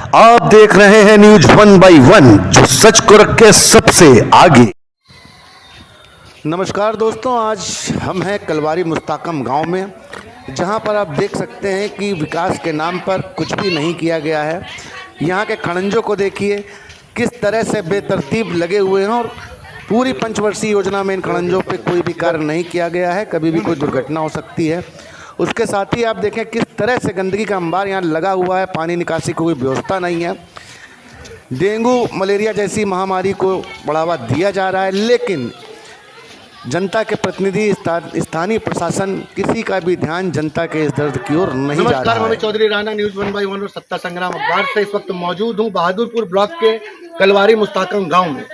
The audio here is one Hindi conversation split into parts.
आप देख रहे हैं न्यूज 1/1, जो सच को रखे सबसे आगे। नमस्कार दोस्तों, आज हम हैं कलवारी मुस्ताकम गांव में, जहां पर आप देख सकते हैं कि विकास के नाम पर कुछ भी नहीं किया गया है। यहां के खड़ंजों को देखिए किस तरह से बेतरतीब लगे हुए हैं और पूरी पंचवर्षीय योजना में इन खड़ंजों पे कोई भी कार्य नहीं किया गया है। कभी भी कोई दुर्घटना हो सकती है। उसके साथ ही आप देखें किस तरह से गंदगी का अंबार यहाँ लगा हुआ है। पानी निकासी को कोई व्यवस्था नहीं है। डेंगू मलेरिया जैसी महामारी को बढ़ावा दिया जा रहा है, लेकिन जनता के प्रतिनिधि स्थानीय प्रशासन किसी का भी ध्यान जनता के इस दर्द की ओर नहीं जा रहा है। नमस्कार, मैं चौधरी राणा, न्यूज 1/1 और सत्ता संग्राम अखबार से इस वक्त मौजूद हूँ बहादुरपुर ब्लॉक के कलवारी मुस्ताकम गांव में।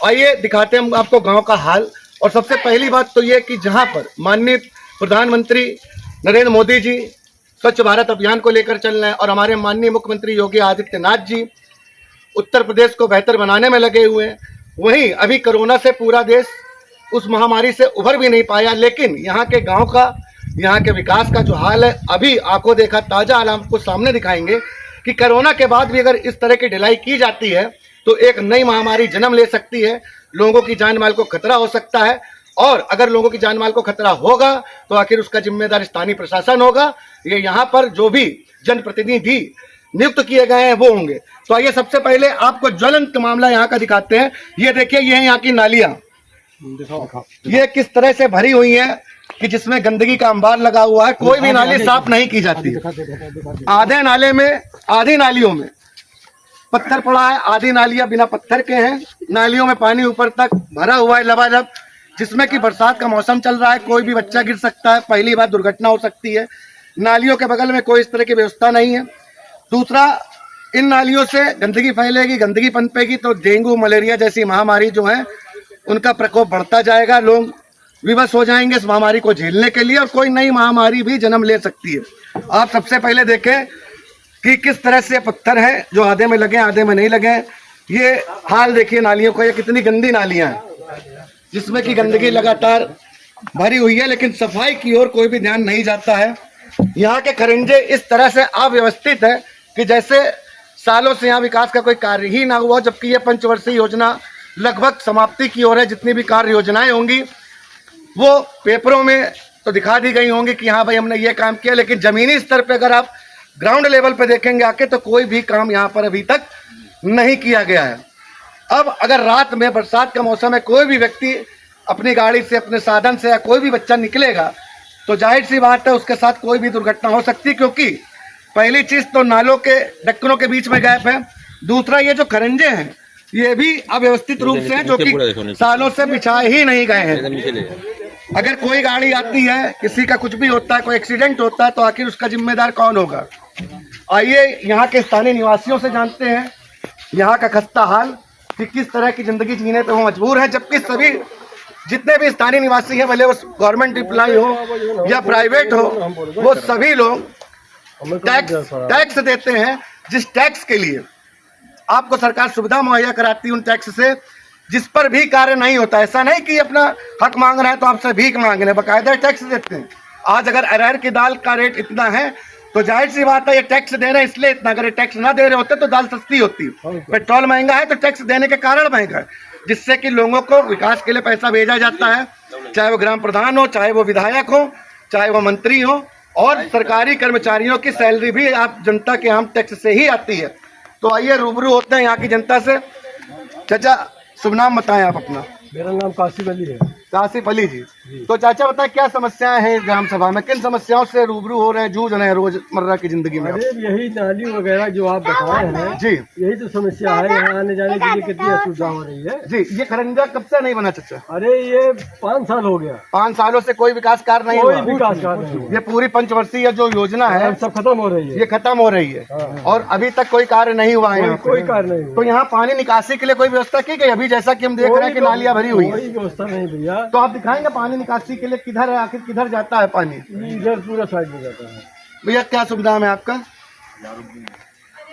आइए दिखाते हैं आपको गांव का हाल। और सबसे पहली बात तो ये कि जहां पर माननीय प्रधानमंत्री नरेंद्र मोदी जी स्वच्छ भारत अभियान को लेकर चल रहे हैं और हमारे माननीय मुख्यमंत्री योगी आदित्यनाथ जी उत्तर प्रदेश को बेहतर बनाने में लगे हुए हैं, वहीं अभी कोरोना से पूरा देश उस महामारी से उभर भी नहीं पाया। लेकिन यहाँ के गांव का, यहाँ के विकास का जो हाल है, अभी आंखों देखा ताज़ा हाल आपको सामने दिखाएंगे कि कोरोना के बाद भी अगर इस तरह की ढिलाई की जाती है तो एक नई महामारी जन्म ले सकती है। लोगों की जान माल को खतरा हो सकता है, और अगर लोगों की जान माल को खतरा होगा तो आखिर उसका जिम्मेदार स्थानीय प्रशासन होगा। ये यहाँ पर जो भी जनप्रतिनिधि नियुक्त किए गए हैं वो होंगे। तो आइए सबसे पहले आपको ज्वलंत मामला यहाँ का दिखाते हैं। ये देखिए, ये है यहाँ की नालियाँ, ये किस तरह से भरी हुई है कि जिसमें गंदगी का अंबार लगा हुआ है। कोई भी नाली साफ नहीं की जाती। आधे नाले में, आधी नालियों में पत्थर पड़ा है, आधी नालियां बिना पत्थर के हैं। नालियों में पानी ऊपर तक भरा हुआ है लबालब, जिसमें कि बरसात का मौसम चल रहा है, कोई भी बच्चा गिर सकता है, पहली बार दुर्घटना हो सकती है। नालियों के बगल में कोई इस तरह की व्यवस्था नहीं है। दूसरा, इन नालियों से गंदगी फैलेगी, गंदगी पनपेगी तो डेंगू मलेरिया जैसी महामारी जो है उनका प्रकोप बढ़ता जाएगा। लोग विवश हो जाएंगे इस महामारी को झेलने के लिए, और कोई नई महामारी भी जन्म ले सकती है। आप सबसे पहले देखें कि किस तरह से पत्थर हैं जो आधे में लगे, आधे में नहीं लगे। ये हाल देखिए नालियों का, ये कितनी गंदी नालियां हैं जिसमें कि गंदगी लगातार भरी हुई है, लेकिन सफाई की ओर कोई भी ध्यान नहीं जाता है। यहाँ के खरंजे इस तरह से अव्यवस्थित है कि जैसे सालों से यहाँ विकास का कोई कार्य ही ना हुआ, जबकि यह पंचवर्षीय योजना लगभग समाप्ति की ओर है। जितनी भी कार्य योजनाएं होंगी वो पेपरों में तो दिखा दी गई होंगी कि हाँ भाई हमने ये काम किया, लेकिन जमीनी स्तर पर अगर आप ग्राउंड लेवल पे देखेंगे आके तो कोई भी काम यहाँ पर अभी तक नहीं किया गया है। अब अगर रात में बरसात का मौसम है, कोई भी व्यक्ति अपनी गाड़ी से, अपने साधन से, या कोई भी बच्चा निकलेगा तो जाहिर सी बात है उसके साथ कोई भी दुर्घटना हो सकती है, क्योंकि पहली चीज तो नालों के ढक्कनों के बीच में गैप है। दूसरा, ये जो खरंजे हैं ये भी अव्यवस्थित रूप से हैं, जो कि सालों से बिछाए ही नहीं गए हैं। अगर कोई गाड़ी आती है, किसी का कुछ भी होता है, कोई एक्सीडेंट होता है, तो आखिर उसका जिम्मेदार कौन होगा? आइए यहाँ के स्थानीय निवासियों से जानते हैं यहाँ का खस्ता हाल कि किस तरह की जिंदगी जीने पे वो मजबूर है, जबकि सभी जितने भी स्थानीय निवासी हैं, भले वो गवर्नमेंट एम्प्लॉय हो या प्राइवेट हो, वो सभी लोग टैक्स देते हैं। जिस टैक्स के लिए आपको सरकार सुविधा मुहैया कराती है, उन टैक्स से जिस पर भी कार्य नहीं होता। ऐसा नहीं कि अपना हक मांग रहे हैं तो आपसे भीख मांग रहे हैं, बाकायदा टैक्स देते हैं। आज अगर अरहर की दाल का रेट इतना है तो जाहिर सी बात है ये टैक्स दे रहे हैं इसलिए इतना। अगर ये टैक्स ना दे रहे होते तो दाल सस्ती होती। पेट्रोल महंगा है तो टैक्स देने के कारण महंगा है, जिससे कि लोगों को विकास के लिए पैसा भेजा जाता है, चाहे वो ग्राम प्रधान हो, चाहे वो विधायक हो, चाहे वो मंत्री हो, और सरकारी कर्मचारियों की सैलरी भी आप जनता के आम टैक्स से ही आती है। तो आइए रूबरू होते हैं यहाँ की जनता से। चाचा, शुभ नाम बताएं आप अपना। मेरा नाम कासिफ अली है। कासिफ अली जी। तो चाचा बताएं क्या समस्याएं हैं ग्राम सभा में, किन समस्याओं से रूबरू हो रहे हैं, जूझ रहे हैं रोजमर्रा की जिंदगी में? अरे यही नाली वगैरह जो आप बता रहे हैं जी, यही तो समस्या है। यहाँ आने जाने के लिए कितनी असुविधा हो रही है जी। ये खरंजा कब से नहीं बना चाचा? अरे ये 5 साल हो गया। 5 सालों से कोई विकास कार्य नहीं हुआ। कोई विकास कार्य नहीं हुआ। ये पूरी पंचवर्षीय जो योजना है सब खत्म हो रही है। ये खत्म हो रही है और अभी तक कोई कार्य नहीं हुआ है। कोई कार्य नहीं हुआ। तो यहाँ पानी निकासी के लिए कोई व्यवस्था की गई? अभी जैसा कि हम देख रहे हैं कि नालियां भरी हुई है। व्यवस्था नहीं भैया। तो आप दिखाएंगे पानी निकासी के लिए किधर है, आखिर किधर जाता है पानी? इधर पूरा साइड में जाता है। भैया क्या सुविधा है आपका?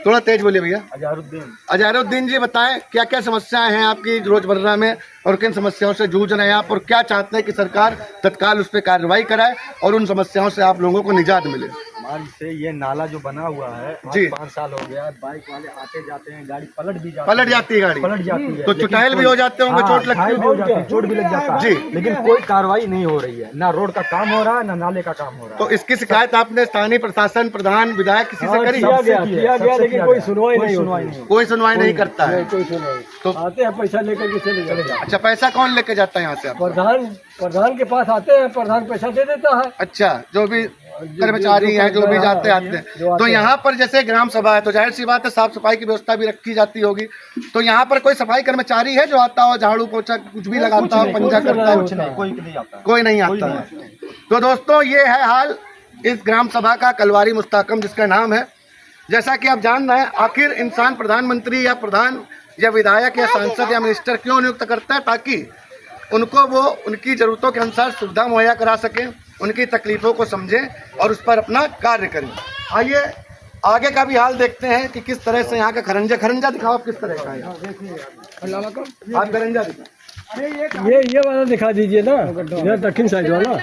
थोड़ा तेज बोलिए भैया। अजहरुद्दीन जी, बताएं क्या क्या समस्याएं हैं आपकी रोजमर्रा में और किन समस्याओं से जूझ रहे हैं आप, और क्या चाहते हैं कि सरकार तत्काल उस पर कार्रवाई कराए और उन समस्याओं से आप लोगों को निजात मिले? बारिश से ये नाला जो बना हुआ है आज जी। 5 साल हो गया, बाइक वाले आते जाते हैं, गाड़ी पलट भी जाती पलट जाती है गाड़ी, पलट जाती है, तो लेकिन चुटाइल भी कोई- हो जाते होंगे, हाँ, चोट लगती घायल भी हो जाती है, चोट भी लग जाता है जी। लेकिन कोई कार्रवाई नहीं हो रही है, ना रोड का काम हो रहा है ना नाले का काम हो रहा तो है। इसकी शिकायत आपने स्थानीय प्रशासन, प्रधान, विधायक किसी से करी? किया गया लेकिन कोई सुनवाई नहीं होती। कोई सुनवाई नहीं करता है। कोई सुनवाई, तो आते हैं पैसा लेकर के चले जाते हैं। अच्छा, पैसा कौन लेके जाता है यहाँ से आप? प्रधान के पास आते हैं, प्रधान पैसा दे देता है। अच्छा, जो भी कर्मचारी हैं, जो भी जाते आते हैं, तो यहाँ पर जैसे ग्राम सभा है तो जाहिर सी बात है साफ सफाई की व्यवस्था भी रखी जाती होगी, तो यहाँ पर कोई सफाई कर्मचारी है जो आता हो, झाड़ू पोछा कुछ भी लगाता हो, पंजा करता हो? कोई नहीं आता, कोई नहीं आता है। तो दोस्तों, ये है हाल इस ग्राम सभा का, कलवारी मुस्ताकम जिसका नाम है। जैसा कि आप जान रहे हैं, आखिर इंसान प्रधानमंत्री या प्रधान या विधायक या सांसद या मिनिस्टर क्यों नियुक्त करता है? ताकि उनको वो उनकी ज़रूरतों के अनुसार सुविधा मुहैया करा सकें, उनकी तकलीफ़ों को समझें और उस पर अपना कार्य करें। आइए आगे का भी हाल देखते हैं कि किस तरह से यहाँ का खरंजा दिखाओ, आप किस तरह का है आप खरंजा दिखाओ। ये वाला दिखा दीजिए ना, इधर दक्षिण साइड वाला।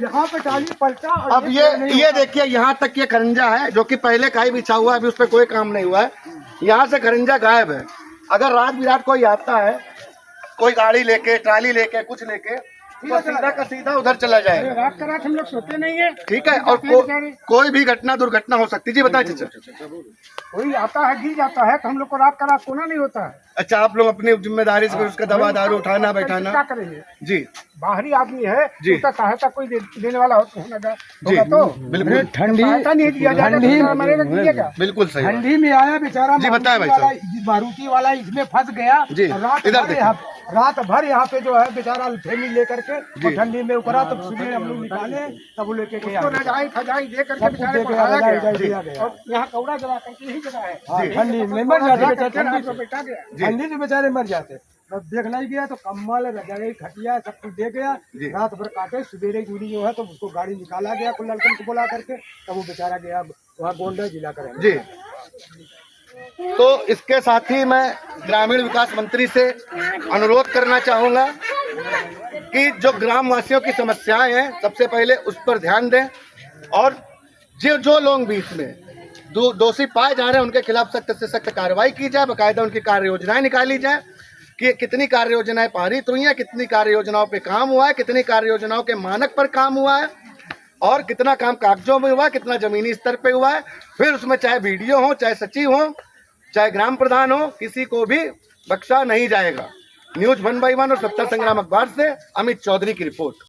यहाँ पे टाली पलटा। अब ये देखिए, यहाँ तक ये खरंजा है जो कि पहले का ही बिछा हुआ है, अभी उस पर कोई काम नहीं हुआ है। यहाँ से खरंजा गायब है। अगर रात बिरात कोई आता है, कोई गाड़ी लेके, ट्राली लेके, कुछ लेके, तो सीधा का सीधा उधर चला जाएगा। रात का रात हम लोग सोते नहीं है। ठीक है, और कोई भी घटना दुर्घटना हो सकती है। जी बताइए चाचा। कोई आता है, गिर जाता है तो हम लोग को रात का रात सोना नहीं होता है। अच्छा, आप लोग अपनी जिम्मेदारी से उसका दवा दारू उठाना बैठाना। क्या करेंगे? जी बाहरी आदमी है, जी। उसका सहायता कोई देने वाला होगा जी, तो बिल्कुल सहायता नहीं दिया जाएगा तो मरेगा, गिरेगा। बिल्कुल सही बात। ठंडी में आया बेचारा, जी, बताएं भाई साहब। मारुति वाला इसमें फंस गया। जी, रात इधर भर देखिए। रात भर यहाँ पे जो है बेचारा फैमिली लेकर के जी। और ठंडी में उतरा, तब सुबह हम लोग निकाले, तब वो लेके रजाई फजाई दे करके बेचारे को लाया गया। और यहाँ कौड़ा जला करके यही जगह है, ठंडी में मर जाते बेचारे, ठंडी से बैठा गया। ठंडी से बेचारे मर जाते। तब देखना ही गया तो कम्बल रजाई खटिया सब कुछ दे गया, रात भर काटे, सवेरे दूरी जो है तो उसको गाड़ी निकाला गया, कुल लड़कन को बुला करके, तब वो बेचारा गया वहाँ गोंडा जिला का। जी, तो इसके साथ ही मैं ग्रामीण विकास मंत्री से अनुरोध करना चाहूँगा कि जो ग्राम वासियों की समस्याएं हैं, सबसे पहले उस पर ध्यान दें, और जो लोग बीच में दोषी पाए जा रहे हैं उनके खिलाफ सख्त से सख्त कार्रवाई की जाए, बाकायदा उनकी कार्य योजनाएं निकाली जाए कि कितनी कार्य योजनाएं पारित हुई हैं, कितनी कार्य योजनाओं पे काम हुआ है, कितनी कार्य योजनाओं के मानक पर काम हुआ है, और कितना काम कागजों में हुआ है, कितना जमीनी स्तर पे हुआ है। फिर उसमें चाहे बीडीओ हो, चाहे सचिव हो, चाहे ग्राम प्रधान हो, किसी को भी बख्शा नहीं जाएगा। न्यूज़ 1/1 और सत्ता संग्राम अखबार से अमित चौधरी की रिपोर्ट।